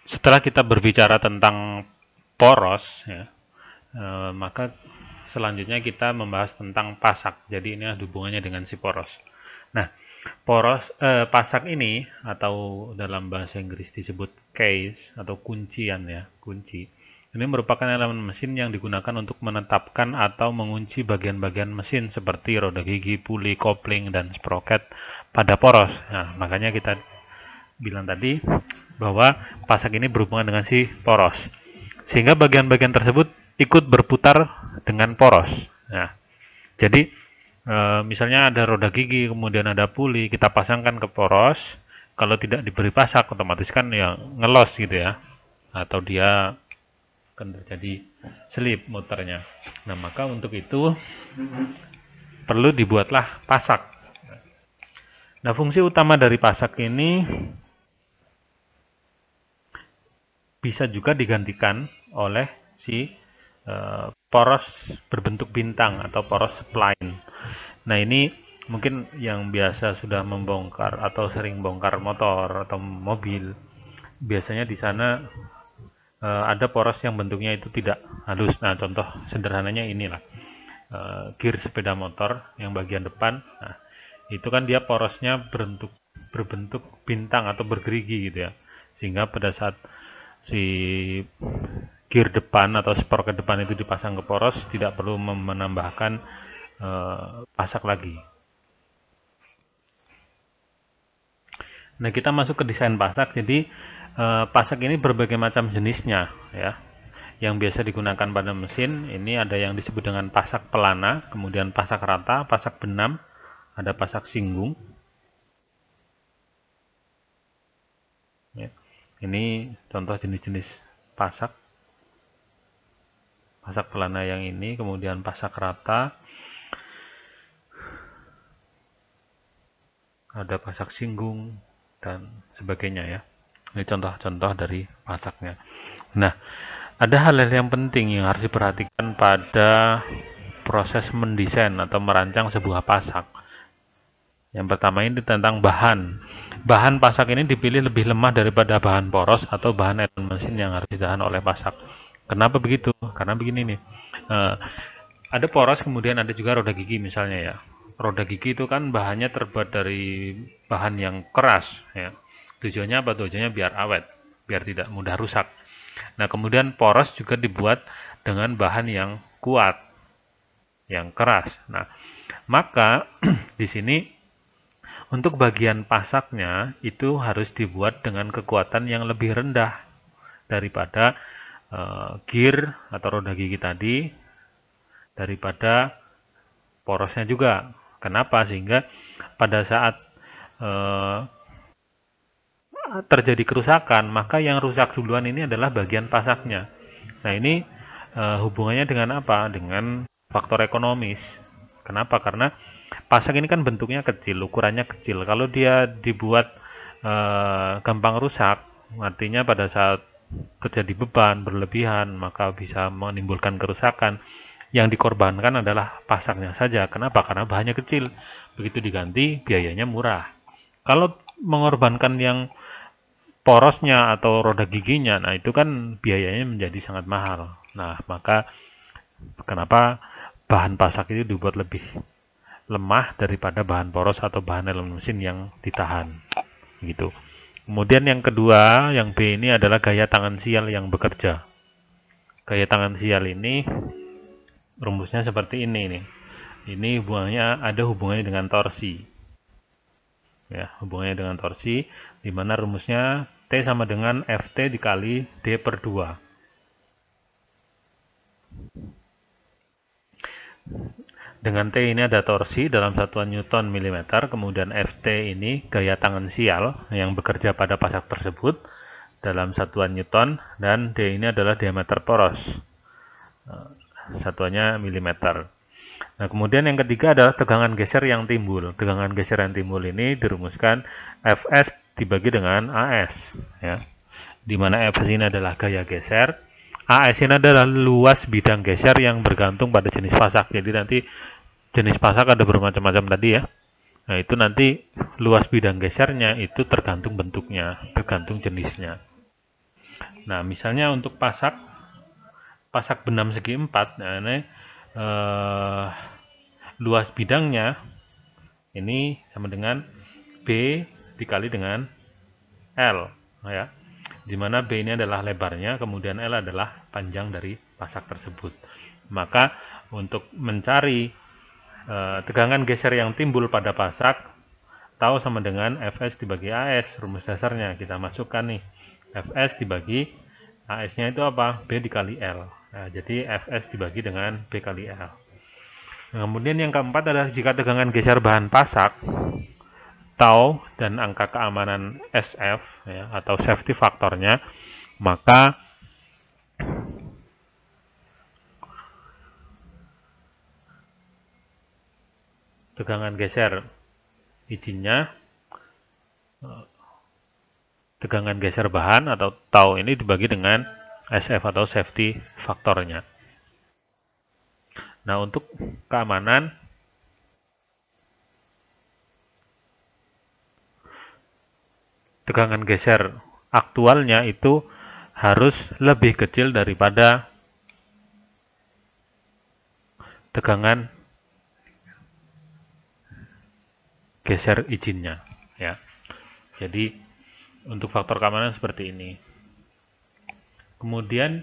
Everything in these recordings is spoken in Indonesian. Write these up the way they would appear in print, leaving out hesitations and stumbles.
setelah kita berbicara tentang poros, ya, maka selanjutnya kita membahas tentang pasak. Jadi ini ada hubungannya dengan si poros. Nah, pasak ini atau dalam bahasa Inggris disebut case atau kuncian, ya, kunci. Ini merupakan elemen mesin yang digunakan untuk menetapkan atau mengunci bagian-bagian mesin seperti roda gigi, puli, kopling, dan sproket pada poros. Nah, makanya kita bilang tadi bahwa pasak ini berhubungan dengan si poros. Sehingga bagian-bagian tersebut ikut berputar dengan poros. Nah, jadi misalnya ada roda gigi, kemudian ada puli, kita pasangkan ke poros. Kalau tidak diberi pasak, otomatis kan ya ngelos gitu ya, atau dia akan terjadi selip muternya. Nah, maka untuk itu perlu dibuatlah pasak. Nah, fungsi utama dari pasak ini bisa juga digantikan oleh si poros berbentuk bintang atau poros spline. Nah, ini mungkin yang biasa sudah membongkar atau sering bongkar motor atau mobil, biasanya di sana ada poros yang bentuknya itu tidak halus. Nah, contoh sederhananya inilah gear sepeda motor yang bagian depan. Nah, itu kan dia porosnya berbentuk bintang atau bergerigi gitu ya, sehingga pada saat si gear depan atau sprocket depan itu dipasang ke poros, tidak perlu menambahkan pasak lagi. Nah, kita masuk ke desain pasak. Jadi pasak ini berbagai macam jenisnya, ya. Yang biasa digunakan pada mesin ini ada yang disebut dengan pasak pelana, kemudian pasak rata, pasak benam, ada pasak singgung. Ya. Ini contoh jenis-jenis pasak. Pasak pelana yang ini, kemudian pasak rata, ada pasak singgung, dan sebagainya ya. Ini contoh-contoh dari pasaknya. Nah, ada hal-hal yang penting yang harus diperhatikan pada proses mendesain atau merancang sebuah pasak. Yang pertama ini tentang bahan. Bahan pasak ini dipilih lebih lemah daripada bahan poros atau bahan elemen mesin yang harus ditahan oleh pasak. Kenapa begitu? Karena begini nih. Ada poros, kemudian ada juga roda gigi misalnya ya. Roda gigi itu kan bahannya terbuat dari bahan yang keras ya. Tujuannya apa? Tujuannya biar awet, biar tidak mudah rusak. Nah, kemudian poros juga dibuat dengan bahan yang kuat, yang keras. Nah, maka di sini untuk bagian pasaknya itu harus dibuat dengan kekuatan yang lebih rendah daripada gear atau roda gigi tadi, daripada porosnya juga. Kenapa? Sehingga pada saat terjadi kerusakan, maka yang rusak duluan ini adalah bagian pasaknya. Nah, ini hubungannya dengan apa? Dengan faktor ekonomis. Kenapa? Karena pasak ini kan bentuknya kecil, ukurannya kecil. Kalau dia dibuat gampang rusak, artinya pada saat terjadi beban berlebihan, maka bisa menimbulkan kerusakan. Yang dikorbankan adalah pasaknya saja. Kenapa? Karena bahannya kecil. Begitu diganti, biayanya murah. Kalau mengorbankan yang porosnya atau roda giginya, nah itu kan biayanya menjadi sangat mahal. Nah, maka kenapa bahan pasak itu dibuat lebih lemah daripada bahan poros atau bahan elemen mesin yang ditahan, gitu. Kemudian yang kedua, yang B ini adalah gaya tangan sial yang bekerja. Gaya tangan sial ini rumusnya seperti ini nih. Ini ada hubungannya dengan torsi. Ya, hubungannya dengan torsi, di mana rumusnya T sama dengan Ft dikali D per 2. Dengan T ini ada torsi dalam satuan Newton mm, kemudian Ft ini gaya tangan sial yang bekerja pada pasak tersebut dalam satuan Newton, dan D ini adalah diameter poros. Satuannya milimeter. Nah, kemudian yang ketiga adalah tegangan geser yang timbul. Tegangan geser yang timbul ini dirumuskan Fs dibagi dengan As, ya. Di mana Fs ini adalah gaya geser, As ini adalah luas bidang geser yang bergantung pada jenis pasak. Jadi nanti jenis pasak ada bermacam-macam tadi ya. Nah, itu nanti luas bidang gesernya itu tergantung bentuknya, tergantung jenisnya. Nah, misalnya untuk pasak benam segi 4, nah ini luas bidangnya ini sama dengan B dikali dengan L, ya. Dimana B ini adalah lebarnya, kemudian L adalah panjang dari pasak tersebut. Maka untuk mencari tegangan geser yang timbul pada pasak, tahu sama dengan Fs dibagi As. Rumus dasarnya kita masukkan nih, Fs dibagi As-nya itu apa? B dikali L. Nah, jadi Fs dibagi dengan B kali L. Nah, kemudian yang keempat adalah jika tegangan geser bahan pasak, tau dan angka keamanan SF, ya, atau safety faktornya, maka tegangan geser izinnya, tegangan geser bahan atau tau ini dibagi dengan SF atau safety faktornya. Nah, untuk keamanan, tegangan geser aktualnya itu harus lebih kecil daripada tegangan geser izinnya, ya. Jadi untuk faktor keamanan seperti ini. Kemudian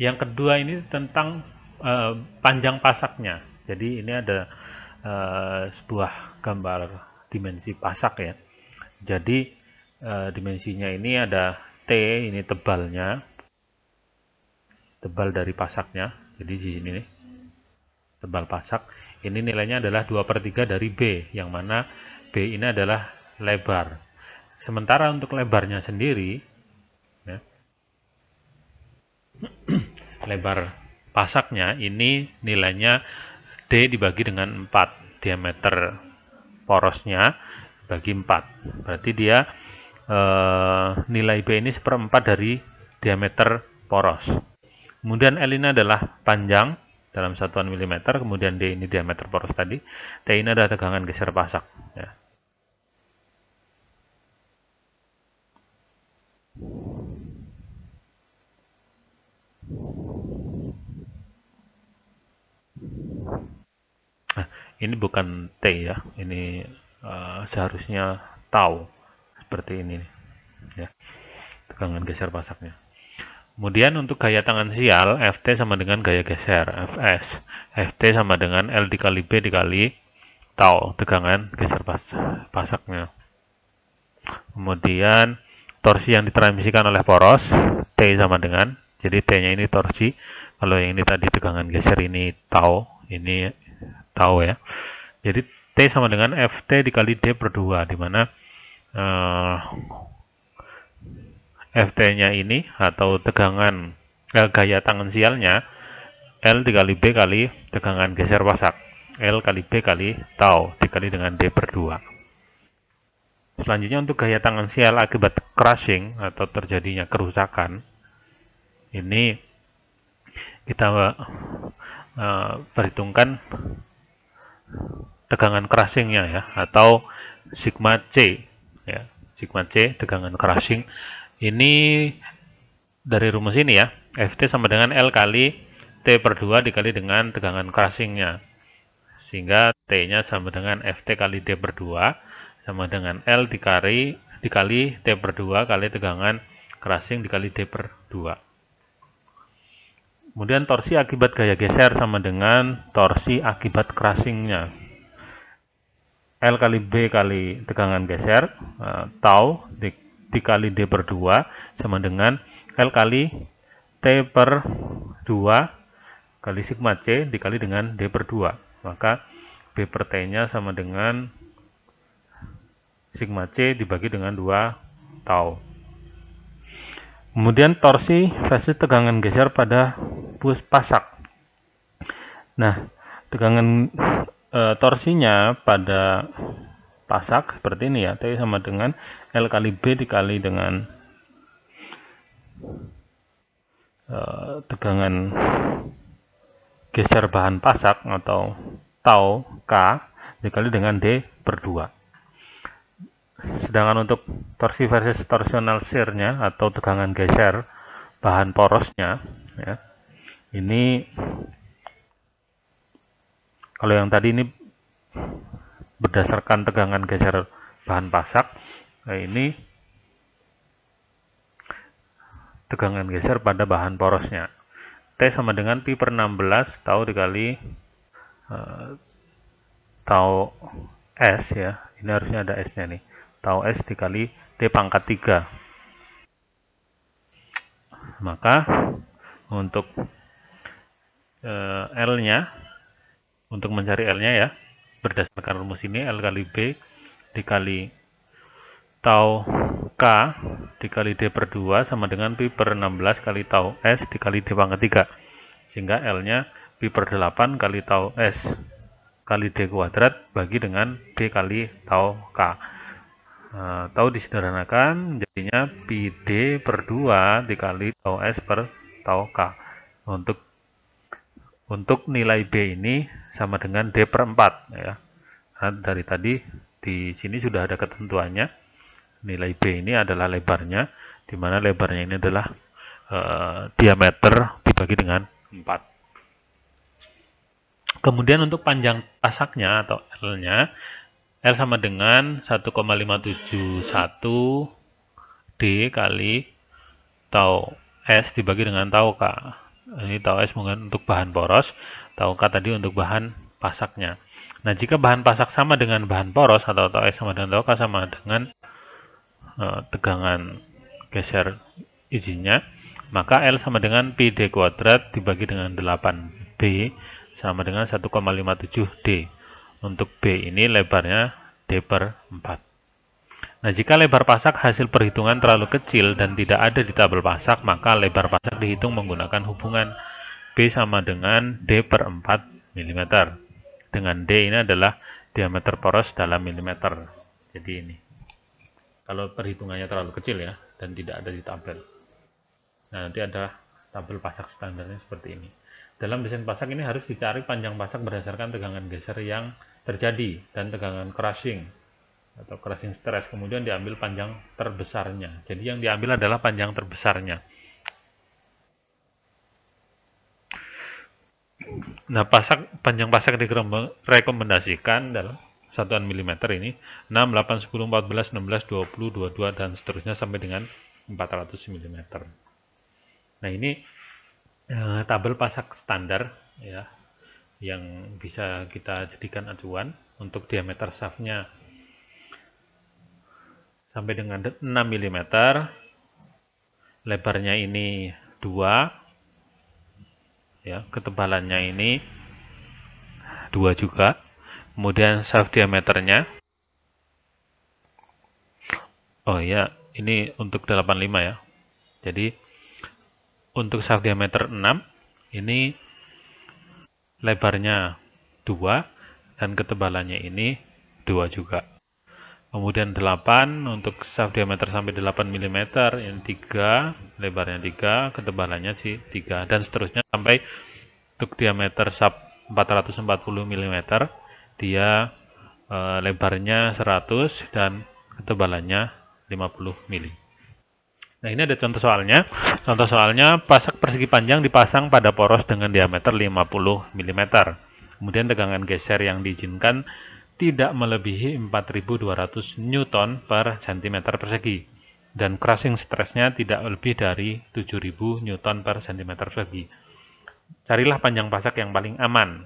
yang kedua ini tentang panjang pasaknya. Jadi ini ada sebuah gambar dimensi pasak, ya. Jadi dimensinya ini ada T, ini tebalnya, tebal dari pasaknya. Jadi di sini nih, tebal pasak. Ini nilainya adalah 2/3 dari B, yang mana B ini adalah lebar. Sementara untuk lebarnya sendiri, ya, lebar pasaknya ini nilainya D dibagi dengan 4, diameter porosnya bagi 4. Berarti dia nilai B ini 1/4 dari diameter poros. Kemudian L ini adalah panjang dalam satuan milimeter, kemudian D ini diameter poros tadi, T ini adalah tegangan geser pasak, ya. Nah, ini bukan T, ya, ini seharusnya tau seperti ini, ya, tegangan geser pasaknya. Kemudian untuk gaya tangan sial, Ft sama dengan gaya geser, Fs. Ft sama dengan L dikali B dikali tau, tegangan geser pasaknya. Kemudian torsi yang ditransmisikan oleh poros, T sama dengan, jadi T-nya ini torsi, kalau yang ini tadi tegangan geser ini tau, ini tau, ya. Jadi T sama dengan Ft dikali D/2, di mana Ft-nya ini atau tegangan gaya tangan sialnya L dikali B kali tegangan geser pasak, L kali B kali tau dikali dengan D/2. Selanjutnya untuk gaya tangan sial akibat crushing atau terjadinya kerusakan, ini kita perhitungkan tegangan crushingnya, ya, atau sigma C, ya, sigma C tegangan crushing. Ini dari rumus ini, ya, Ft sama dengan L kali T/2 dikali dengan tegangan crushingnya, sehingga T-nya sama dengan Ft kali D/2 sama dengan L dikali T/2 kali tegangan crushing dikali D/2. Kemudian torsi akibat gaya geser sama dengan torsi akibat crushingnya, L kali B kali tegangan geser, tau dikali D/2 sama dengan L kali T/2 kali sigma C dikali dengan D/2. Maka B per T-nya sama dengan sigma C dibagi dengan 2 tau. Kemudian torsi versus tegangan geser pada pasak. Nah, tegangan torsinya pada pasak seperti ini, ya, T sama dengan L kali B dikali dengan tegangan geser bahan pasak atau tau K dikali dengan D/2. Sedangkan untuk torsi versus torsional shear-nya atau tegangan geser bahan porosnya, ya, ini kalau yang tadi ini berdasarkan tegangan geser bahan pasak, ini tegangan geser pada bahan porosnya. T sama dengan pi per 16 tau dikali tau S, ya. Ini harusnya ada S-nya nih. Tau S dikali D pangkat 3. Maka untuk L-nya, untuk mencari L-nya ya, berdasarkan rumus ini, L kali B dikali tau K dikali D per 2 sama dengan pi per 16 kali tau S dikali D pangkat 3. Sehingga L-nya pi per 8 kali tau S kali D kuadrat bagi dengan D kali tau K. Tau disederhanakan jadinya pi D per 2 dikali tau S per tau K. Untuk nilai B ini sama dengan D per 4, ya. Nah, dari tadi di sini sudah ada ketentuannya. Nilai B ini adalah lebarnya, di mana lebarnya ini adalah diameter dibagi dengan 4. Kemudian untuk panjang pasaknya atau L-nya, L sama dengan 1,571 D kali tau S dibagi dengan tau K. Ini tau S mungkin untuk bahan poros, tau K tadi untuk bahan pasaknya. Nah, jika bahan pasak sama dengan bahan poros atau tau S sama dengan tau K sama dengan tegangan geser isinya, maka L sama dengan pi D kuadrat dibagi dengan 8B sama dengan 1,57 D. Untuk B ini lebarnya D per 4. Nah, jika lebar pasak hasil perhitungan terlalu kecil dan tidak ada di tabel pasak, maka lebar pasak dihitung menggunakan hubungan B sama dengan D per 4 mm. Dengan D ini adalah diameter poros dalam milimeter. Jadi ini. Kalau perhitungannya terlalu kecil ya, dan tidak ada di tabel. Nah, nanti ada tabel pasak standarnya seperti ini. Dalam desain pasak ini harus dicari panjang pasak berdasarkan tegangan geser yang terjadi dan tegangan crushing atau crushing stress, kemudian diambil panjang terbesarnya. Jadi yang diambil adalah panjang terbesarnya. Nah, panjang pasak direkomendasikan dalam satuan milimeter ini 6, 8, 10, 14, 16, 20, 22 dan seterusnya sampai dengan 400 mm. Nah, ini tabel pasak standar ya, yang bisa kita jadikan acuan untuk diameter shaftnya sampai dengan 6 mm, lebarnya ini 2, ya, ketebalannya ini 2 juga, kemudian shaft diameternya, oh ya, ini untuk 85 ya, jadi untuk shaft diameter 6, ini lebarnya 2 dan ketebalannya ini 2 juga. Kemudian 8 untuk shaft diameter sampai 8 mm, yang 3, lebarnya 3, ketebalannya 3, dan seterusnya sampai untuk diameter shaft 440 mm, dia lebarnya 100 dan ketebalannya 50 mm. Nah, ini ada contoh soalnya. Contoh soalnya, pasak persegi panjang dipasang pada poros dengan diameter 50 mm. Kemudian tegangan geser yang diizinkan tidak melebihi 4.200 Newton per cm persegi dan crushing stressnya tidak lebih dari 7.000 Newton per cm persegi. Carilah panjang pasak yang paling aman.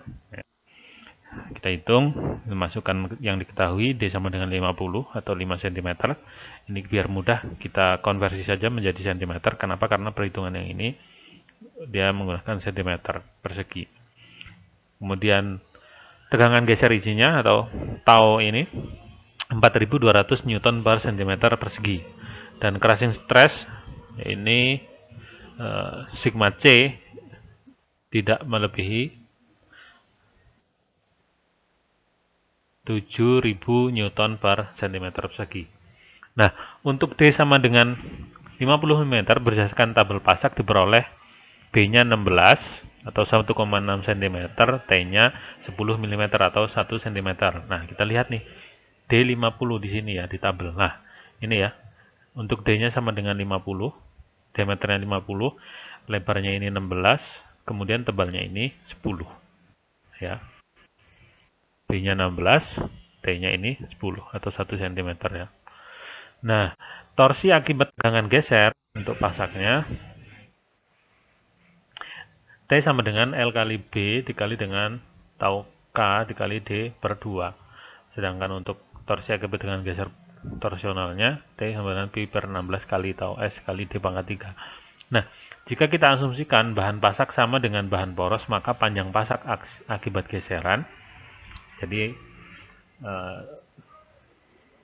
Kita hitung, masukkan yang diketahui D sama dengan 50 atau 5 cm. Ini biar mudah kita konversi saja menjadi cm. Kenapa? Karena perhitungan yang ini dia menggunakan cm persegi. Kemudian tegangan geser isinya atau tau ini 4.200 Newton per cm persegi dan crushing stress ini sigma C tidak melebihi 7.000 Newton per cm persegi. Nah, untuk D sama dengan 50 mm berdasarkan tabel pasak diperoleh B-nya 16 atau 1,6 cm, T-nya 10 mm atau 1 cm. Nah, kita lihat nih, D50 di sini ya, di tabel. Nah, ini ya. Untuk D-nya sama dengan 50, diameternya 50, lebarnya ini 16, kemudian tebalnya ini 10. Ya. B-nya 16, T-nya ini 10 atau 1 cm ya. Nah, torsi akibat tegangan geser untuk pasaknya T sama dengan L kali B dikali dengan tau K dikali D per 2. Sedangkan untuk torsi akibat tegangan geser torsionalnya T sama dengan Pi per 16 kali tau S kali D pangkat 3. Nah, jika kita asumsikan bahan pasak sama dengan bahan poros, maka panjang pasak akibat geseran, jadi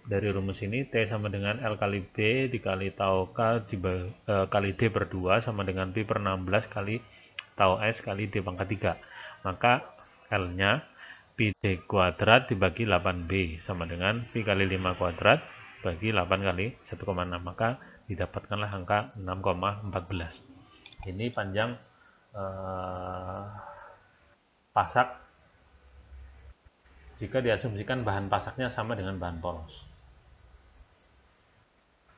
dari rumus ini T sama dengan L kali B dikali tau K kali D per 2 sama dengan Pi per 16 kali tau S kali D pangkat 3. Maka L-nya Pi D kuadrat dibagi 8B sama dengan Pi kali 5 kuadrat bagi 8 kali 1,6. Maka didapatkanlah angka 6,14. Ini panjang pasak jika diasumsikan bahan pasaknya sama dengan bahan poros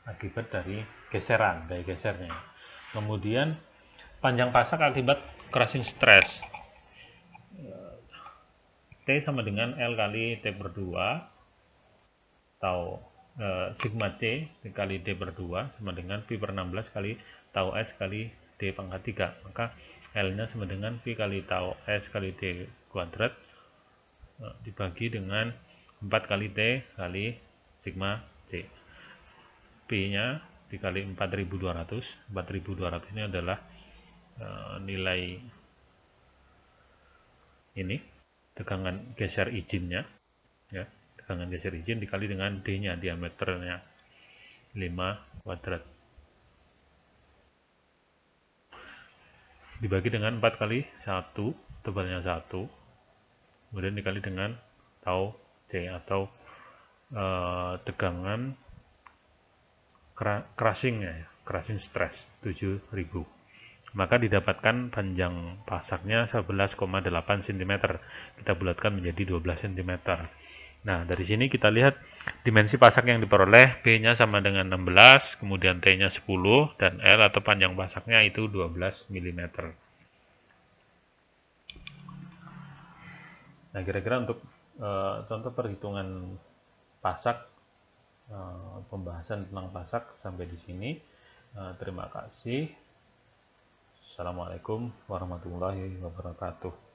akibat dari geseran, dari gesernya. Kemudian panjang pasak akibat crushing stress. T sama dengan L kali T per 2 atau sigma C dikali D per 2 sama dengan Pi per 16 kali tau S kali D pangkat 3. Maka L-nya sama dengan Pi kali tau S kali D kuadrat dibagi dengan 4 kali T kali sigma C. P-nya dikali 4200. 4200 ini adalah nilai ini tegangan geser izinnya ya, tegangan geser izin dikali dengan D-nya, diameternya 5 kuadrat dibagi dengan 4 kali 1, tebalnya 1, kemudian dikali dengan tau C atau tegangan crushing-nya ya, crushing stress 7000. Maka didapatkan panjang pasaknya 11,8 cm. Kita bulatkan menjadi 12 cm. Nah, dari sini kita lihat dimensi pasak yang diperoleh, B-nya sama dengan 16, kemudian T-nya 10, dan L atau panjang pasaknya itu 12 mm. Nah, kira-kira untuk contoh perhitungan pasak, pembahasan tentang pasak sampai di sini. Terima kasih. Assalamualaikum warahmatullahi wabarakatuh.